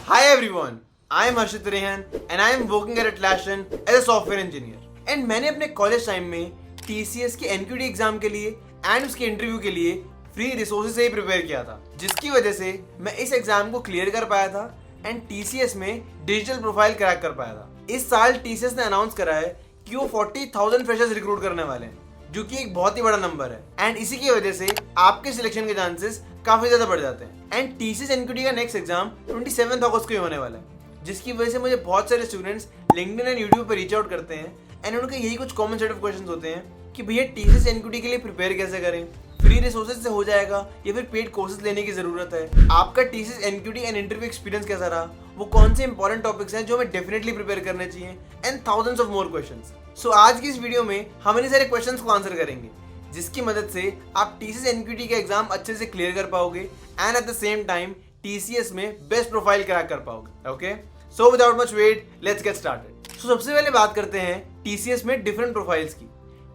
Hi everyone, I am Harshit Rehan and I am working at Atlassian as a software engineer. And मैंने अपने college time में TCS के NQT exam के लिए and उसके interview के लिए फ्री रिसोर्सेज से ही प्रिपेयर किया था, जिसकी वजह से मैं इस एग्जाम को क्लियर कर पाया था एंड TCS में डिजिटल प्रोफाइल क्रैक कर पाया था। इस साल TCS ने अनाउंस करा है कि वो 40,000 फ्रेशर्स रिक्रूट करने वाले हैं, जो कि एक बहुत ही बड़ा नंबर है एंड इसी की वजह से आपके सिलेक्शन के चांसेस काफी ज्यादा बढ़ जाते हैं। एंड TCS NQT का नेक्स्ट एग्जाम 27 अगस्त को ही होने वाला है, जिसकी वजह से मुझे बहुत सारे स्टूडेंट्स लिंक्डइन एंड यूट्यूब पर रीच आउट करते हैं एंड उनके यही कुछ कॉमन सेट ऑफ क्वेश्चंस होते हैं कि भैया TCS NQT के लिए प्रिपेयर कैसे करें, फ्री रिसोर्सेज से हो जाएगा या फिर पेड कोर्सेज लेने की जरूरत है, आपका TCS NQT and interview experience कैसा रहा, वो कौन से इंपॉर्टेंट टॉपिक्स हैं जो हमें डेफिनेटली प्रिपेयर करने चाहिए and thousands of more questions. So आज की इस वीडियो में हम इन सारे क्वेश्चंस को आंसर करेंगे, जिसकी मदद से आप TCS NQT का एग्जाम अच्छे से क्लियर कर पाओगे and at the same time TCS में बेस्ट प्रोफाइल क्रैक कर पाओगे। Okay, so without much wait let's get started. So सबसे पहले बात करते हैं TCS में डिफरेंट प्रोफाइल्स की।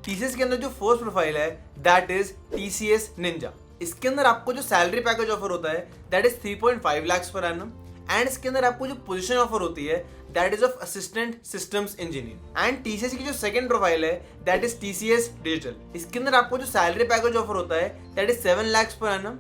TCS के अंदर जो फर्स्ट प्रोफाइल है दैट इज TCS Ninja। इसके अंदर आपको जो सैलरी पैकेज ऑफर होता है that is 3.5 lakhs per annum and इसके अंदर आपको जो पोजीशन ऑफर होती है that is of assistant systems engineer. And TCS की जो सेकंड प्रोफाइल है दैट इज TCS डिजिटल। इसके अंदर आपको जो सैलरी पैकेज ऑफर होता है that is 7 lakhs per annum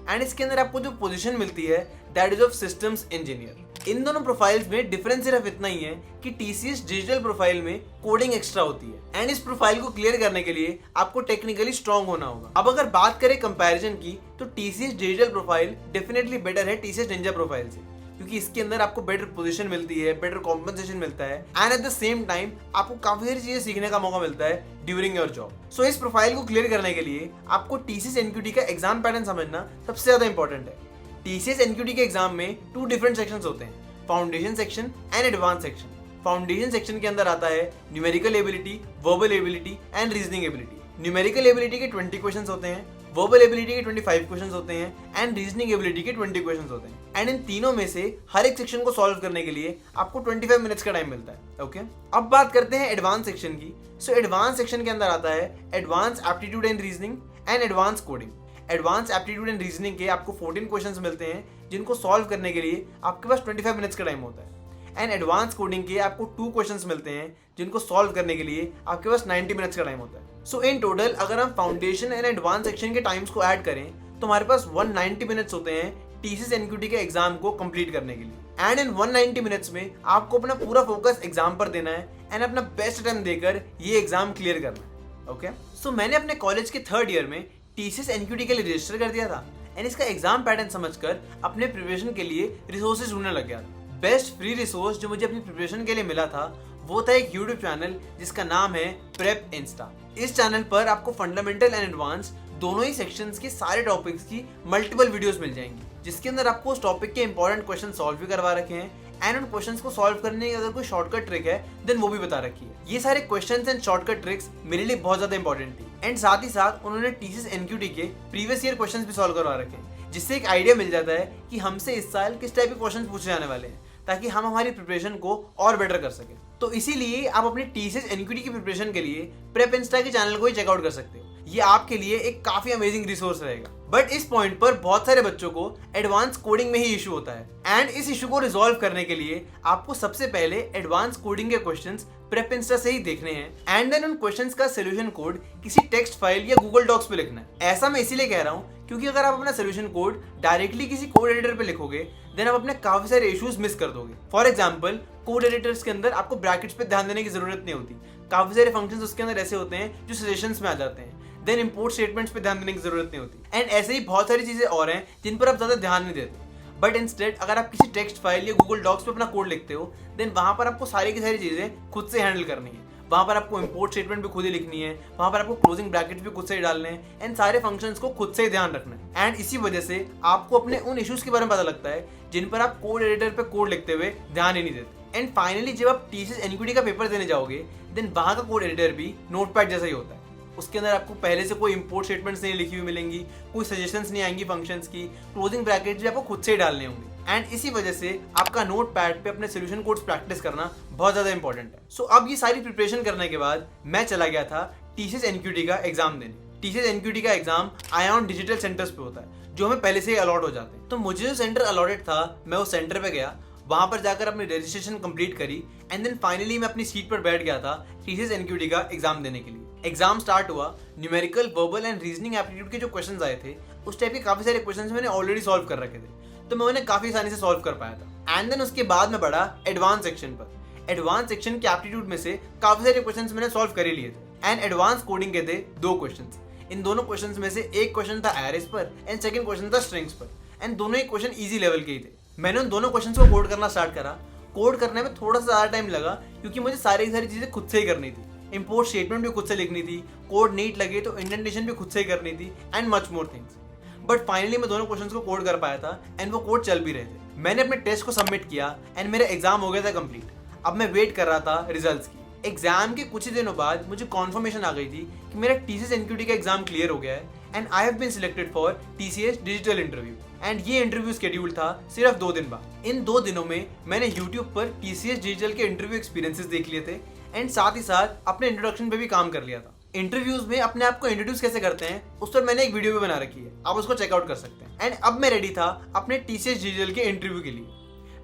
and इसके अंदर आपको जो पोजीशन मिलती है that is of systems engineer. इन दोनों प्रोफाइल्स में डिफरेंस सिर्फ इतना ही है कि TCS डिजिटल प्रोफाइल में कोडिंग एक्स्ट्रा होती है एंड इस प्रोफाइल को क्लियर करने के लिए आपको टेक्निकली स्ट्रांग होना होगा। अब अगर बात करें कंपैरिजन की तो TCS digital profile definitely better है TCS Ninja प्रोफाइल से, क्योंकि इसके अंदर आपको बेटर पोजीशन मिलती है, बेटर कॉम्पनसेशन मिलता है and at the same time आपको काफी सारी चीजें सीखने का मौका मिलता है ड्यूरिंग योर जॉब। सो इस प्रोफाइल को क्लियर करने के लिए आपको TCS NQT का एग्जाम पैटर्न समझना सबसे ज्यादा इंपॉर्टेंट है। TCS NQT के एग्जाम में 2 डिफरेंट सेक्शंस होते हैं, foundation section and advance section. Foundation section के अंदर आता है numerical ability, verbal ability and reasoning ability. Numerical ability के 20 क्वेश्चंस होते हैं, वर्बल एबिलिटी के 25 क्वेश्चंस होते हैं एंड रीजनिंग एबिलिटी के 20 क्वेश्चंस होते हैं एंड इन तीनों में से हर एक सेक्शन को सॉल्व करने के लिए आपको 25 मिनट्स का टाइम मिलता है। ओके, अब बात करते हैं एडवांस सेक्शन की। सो एडवांस सेक्शन के अंदर आता है advance aptitude and reasoning and advance coding. Advance aptitude and reasoning के आपको 14 क्वेश्चंस मिलते हैं जिनको सॉल्व करने के लिए आपके पास 25 मिनट्स का टाइम होता है एंड एडवांस कोडिंग के आपको 2 क्वेश्चंस मिलते हैं जिनको सॉल्व करने के लिए आपके पास 90 मिनट्स का टाइम होता है। सो इन टोटल अगर हम फाउंडेशन एंड एडवांस सेक्शन के टाइम्स को ऐड करें तो हमारे पास 190 मिनट्स होते हैं TCS NQT के एग्जाम को कंप्लीट करने के लिए एंड इन 190 मिनट्स में आपको अपना पूरा फोकस एग्जाम पर देना है एंड अपना बेस्ट टाइम देकर ये एग्जाम क्लियर करना है। ओके, सो मैंने अपने कॉलेज के 3rd ईयर में TCS NQT के लिए रजिस्टर कर दिया था एंड इसका एग्जाम पैटर्न समझकर अपने प्रिपरेशन के लिए रिसोर्सेज ढूंढने लग गया था। बेस्ट फ्री रिसोर्स जो मुझे अपनी प्रिपरेशन के लिए मिला था वो था एक यूट्यूब चैनल जिसका नाम है प्रेप इंस्टा। इस चैनल पर आपको फंडामेंटल एंड एडवांस दोनों ही सेक्शंस के सारे टॉपिक्स की मल्टीपल वीडियोस मिल जाएंगी, जिसके अंदर आपको उस टॉपिक के इंपॉर्टेंट क्वेश्चन सॉल्व भी करवा रखे हैं एंड उन क्वेश्चंस को सॉल्व करने की अगर कोई शॉर्टकट ट्रिक है देन वो भी बता रखी है। ये सारे क्वेश्चंस एंड शॉर्टकट ट्रिक्स मेरे लिए बहुत ज्यादा इंपॉर्टेंट थी एंड साथ ही साथ उन्होंने TCS NQT के प्रीवियस ईयर क्वेश्चंस भी सॉल्व करवा रखे हैं, जिससे एक आइडिया मिल जाता है कि हमसे इस साल किस टाइप के क्वेश्चंस पूछे जाने वाले हैं ताकि हम हमारी प्रिपरेशन को और बेटर कर सकें। तो इसीलिए आप अपने TCS NQT की प्रिपरेशन के लिए प्रेप इंस्टा के चैनल को ही चेकआउट कर सकते हो। ये आपके लिए एक काफी अमेजिंग रिसोर्स रहेगा। बट इस पॉइंट पर बहुत सारे बच्चों को एडवांस कोडिंग में ही इशू होता है एंड इस इशू को रिजॉल्व करने के लिए आपको सबसे पहले एडवांस कोडिंग के क्वेश्चंस प्रेप इंस्टा से ही देखने हैं एंड देन उन क्वेश्चंस का सोल्यूशन कोड किसी टेक्स्ट फाइल या गूगल डॉक्स पे लिखना है। ऐसा मैं इसीलिए कह रहा हूँ क्योंकि अगर आप अपना सोल्यूशन कोड डायरेक्टली किसी कोड एडिटर पे लिखोगे देन आप अपने काफी सारे इश्यूज मिस कर दोगे। फॉर एग्जाम्पल कोड एडिटर्स के अंदर आपको ब्रैकेट्स पे ध्यान देने की जरूरत नहीं होती, काफी सारे फंक्शंस उसके अंदर ऐसे होते हैं जो सजेशंस में आ जाते हैं, देन इंपोर्ट स्टेटमेंट्स पे ध्यान देने की जरूरत नहीं होती एंड ऐसे ही बहुत सारी चीजें और हैं जिन पर आप ज्यादा ध्यान नहीं देते। बट इंस्टेड अगर आप किसी टेक्स्ट फाइल या गूगल डॉक्स पे अपना कोड लिखते हो देन वहां पर आपको सारी की सारी चीजें खुद से हैंडल करनी है। वहां पर आपको इंपोर्ट स्टेटमेंट भी खुद ही लिखनी है, वहां पर आपको क्लोजिंग ब्रैकेट्स भी खुद से ही डालने हैं एंड सारे फंक्शंस को खुद से ही ध्यान रखना है एंड इसी वजह से आपको अपने उन इश्यूज के बारे में पता लगता है जिन पर आप कोड एडिटर पे कोड लिखते हुए ध्यान ही नहीं देते। एंड फाइनली जब आप TCS NQT का पेपर देने जाओगे देन वहां का कोड एडिटर भी नोटपैड जैसा ही होता है। उसके अंदर आपको पहले से कोई इंपोर्ट स्टेटमेंट्स नहीं लिखी हुई मिलेंगी, कोई सजेशंस नहीं आएंगी फंक्शंस की, क्लोजिंग ब्रैकेट्स भी आपको खुद से ही डालने होंगे एंड इसी वजह से आपका नोट पैड पे अपने सोल्यूशन कोड्स प्रैक्टिस करना बहुत ज्यादा इंपॉर्टेंट है। सो अब ये सारी प्रिपरेशन करने के बाद मैं चला गया था TCS NQT का एग्जाम देने। TCS NQT का एग्जाम आईऑन डिजिटल सेंटर्स पे होता है जो हमें पहले से ही अलॉट हो जाते हैं। तो मुझे जो सेंटर अलॉटेड था मैं उस सेंटर पे गया, वहां पर जाकर अपनी रजिस्ट्रेशन कंप्लीट करी एंड देन फाइनली मैं अपनी सीट पर बैठ गया था टीसीएस एनक्यूटी का एग्जाम देने के लिए। एग्जाम स्टार्ट हुआ, numerical, verbal and reasoning aptitude के जो क्वेश्चंस आए थे उस टाइप के काफी सारे क्वेश्चंस मैंने ऑलरेडी सॉल्व कर रखे थे, तो मैं उन्हें काफी आसानी से सॉल्व कर पाया था। एंड देन उसके बाद मैं बढ़ा एडवांस सेक्शन पर। एडवांस सेक्शन के एप्टीट्यूड में से काफी सारे क्वेश्चंस मैंने सॉल्व कर ही लिए थे एंड एडवांस कोडिंग के थे 2 क्वेश्चंस। इन दोनों क्वेश्चंस में से एक क्वेश्चन था एरेस पर एंड सेकंड क्वेश्चन था स्ट्रिंग्स पर एंड दोनों ही क्वेश्चन इजी लेवल के ही थे। मैंने उन दोनों क्वेश्चंस को कोड करना स्टार्ट करा। कोड करने में थोड़ा सा ज़्यादा टाइम लगा क्योंकि मुझे सारी चीज़ें खुद से ही करनी थी। इंपोर्ट स्टेटमेंट भी खुद से लिखनी थी, कोड नीट लगे तो इंडेंटेशन भी खुद से ही करनी थी and much more things. But finally मैं दोनों क्वेश्चंस को कोड कर पाया था एंड वो कोड चल भी रहे थे। मैंने अपने टेस्ट को सबमिट किया एंड मेरा एग्जाम हो गया था कंप्लीट। अब मैं वेट कर रहा था रिजल्ट्स की। एग्जाम के कुछ ही दिनों बाद मुझे कॉन्फर्मेशन आ गई थी कि मेरा टीसीएस एनक्यूटी का एग्जाम क्लियर हो गया है and I have been selected for TCS digital interview. And ये इंटरव्यू शेड्यूल था सिर्फ 2 दिन बाद। इन 2 दिनों में मैंने यूट्यूब पर टीसीएस डिजिटल के इंटरव्यू एक्सपीरियंसेस देख लिए थे एंड साथ ही साथ अपने इंट्रोडक्शन पे भी काम कर लिया था। इंटरव्यूज में अपने आप को इंट्रोड्यूस कैसे करते हैं उस पर मैंने एक वीडियो भी बना रखी है, आप उसको चेकआउट कर सकते हैं। एंड अब मैं रेडी था अपने टीसीएस डिजिटल के इंटरव्यू के लिए।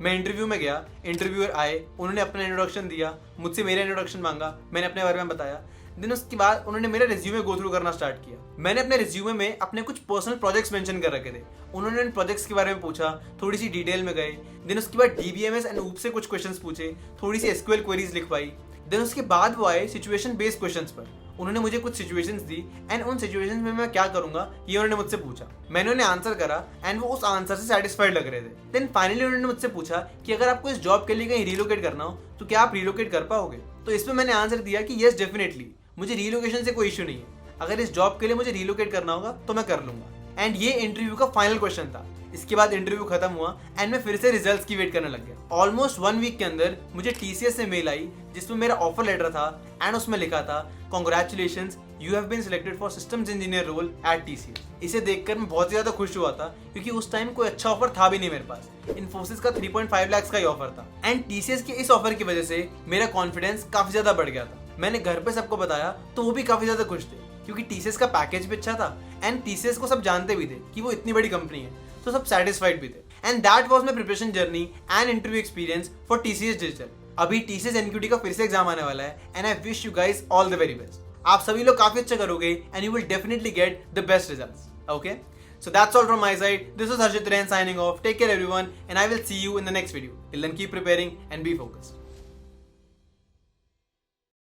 मैं इंटरव्यू में गया, इंटरव्यूअर आए, उन्होंने अपना इंट्रोडक्शन दिया, मुझसे मेरा इंट्रोडक्शन मांगा, मैंने अपने बारे में बताया। देन उसके बाद उन्होंने मेरा रिज्यूमे गो थ्रू करना स्टार्ट किया। मैंने अपने रिज्यूमे में अपने कुछ पर्सनल प्रोजेक्ट्स मेंशन कर रखे थे। उन्होंने इन प्रोजेक्ट्स के बारे में पूछा, थोड़ी सी डिटेल में गए। देन उसके बाद डीबीएमएस एंड ऊप से कुछ क्वेश्चंस पूछे, थोड़ी सी एसक्यूएल क्वेरीज लिखवाई। देन उसके बाद वो आए सिचुएशन बेस्ड क्वेश्चंस पर। उन्होंने मुझे कुछ सिचुएशंस दी एंड उन सिचुएशंस में मैं क्या करूंगा ये उन्होंने मुझसे पूछा। मैंने उन्हें आंसर करा एंड वो उस आंसर से सेटिस्फाइड लग रहे थे। देन फाइनली उन्होंने मुझसे पूछा कि अगर आपको इस जॉब के लिए कहीं रिलोकेट करना हो तो क्या आप रिलोकेट कर पाओगे। तो इसमें मैंने आंसर दिया कि यस डेफिनेटली, मुझे रिलोकेशन से कोई इशू नहीं है। अगर इस जॉब के लिए मुझे रिलोकेट करना होगा तो मैं कर लूंगा। एंड ये इंटरव्यू का फाइनल क्वेश्चन था। इसके बाद इंटरव्यू खत्म हुआ एंड मैं फिर से रिजल्ट्स की वेट करने लग गया। ऑलमोस्ट 1 वीक के अंदर मुझे टीसीएस से मेल आई जिसमें मेरा ऑफर लेटर था एंड उसमें लिखा था congratulations, you have been selected for systems engineer role at TCS. इसे देखकर मैं बहुत ज्यादा खुश हुआ था क्योंकि उस टाइम कोई अच्छा ऑफर था भी नहीं मेरे पास। इन्फोसिस का 3.5 लाख का ही ऑफर था एंड टीसीएस के इस ऑफर की वजह से मेरा कॉन्फिडेंस काफी ज्यादा बढ़ गया था। मैंने घर पे सबको बताया तो वो भी काफी ज्यादा खुश थे क्योंकि टीसीएस का पैकेज भी अच्छा था एंड टीसीएस को सब जानते भी थे कि वो इतनी बड़ी कंपनी है, तो सब सेटिस्फाइड भी थे। And that was my preparation journey and interview experience for TCS digital. अभी टीसीएस एनक्यूटी का फिर से एग्जाम आने वाला है and I wish you guys all the very best. आप सभी लोग काफी अच्छा करोगे and you will definitely get the best results. Okay, so that's all from my side. This is Harshit Rain signing off. Take care everyone and I will see you in the next video. Till then keep preparing and be focused.